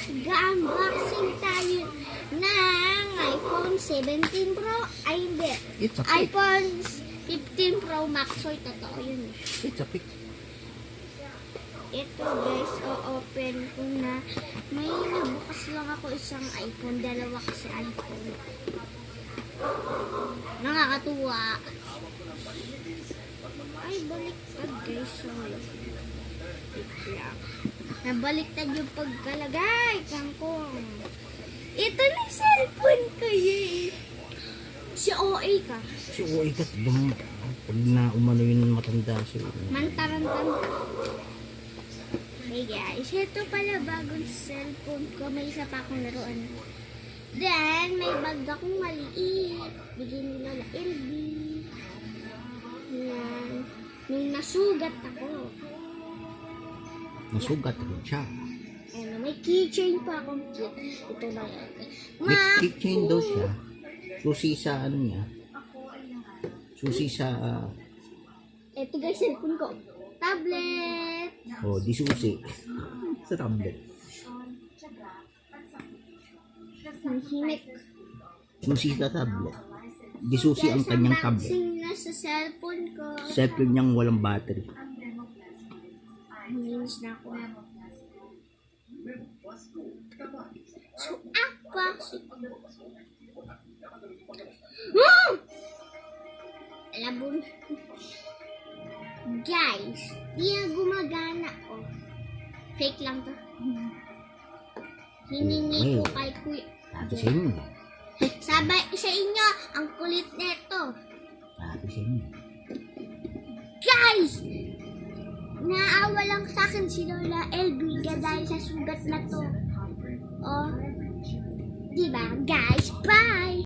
Ga-unboxing tayo ng iPhone 17 Pro. Ay, hindi. It's a pic. iPhone 15 Pro Max. So, totoo yun. It's a pic. Ito guys, o-open ko na. May nabukas lang ako isang iPhone. Dalawa kasi iPhone. Nakakatuwa. Ay, baliktad guys. Sorry. Wait lang. Nabaliktad yung pagkalagay. Kangkong. Ito na yung cellphone ko eh. Si OA ka. Si Uy, kat pag na umano yun matanda si Mantarantan. Hey guys, ito pala bagong cellphone ko. May isa pa akong laruan. Then, may bag akong maliit. Bigyan nila na LB. Yan. Nung nasugat ako. Nasugat rin siya. Ano, may keychain pa akong cute. Ito na yan. May keychain daw siya. Susi sa ano niya. Susi sa Ito guys, cellphone ko. Tablet. di susi. Sa tablet. Himik. Susi sa tablet. Di susi ang kanyang tablet. Unboxing na sa cellphone ko. Cellphone niyang walang battery. Minis na ako. So, unboxing. Labon. Guys, di na gumagana. Oh. Fake lang to. Hiningi ko kay Kuya. Sabi sa inyo. Sabay sa inyo, ang kulit neto. Sabi sa inyo. Guys! Naawa lang sa akin si Lola Elvira dahil sa sugat na to. Oh, diba? Guys, bye!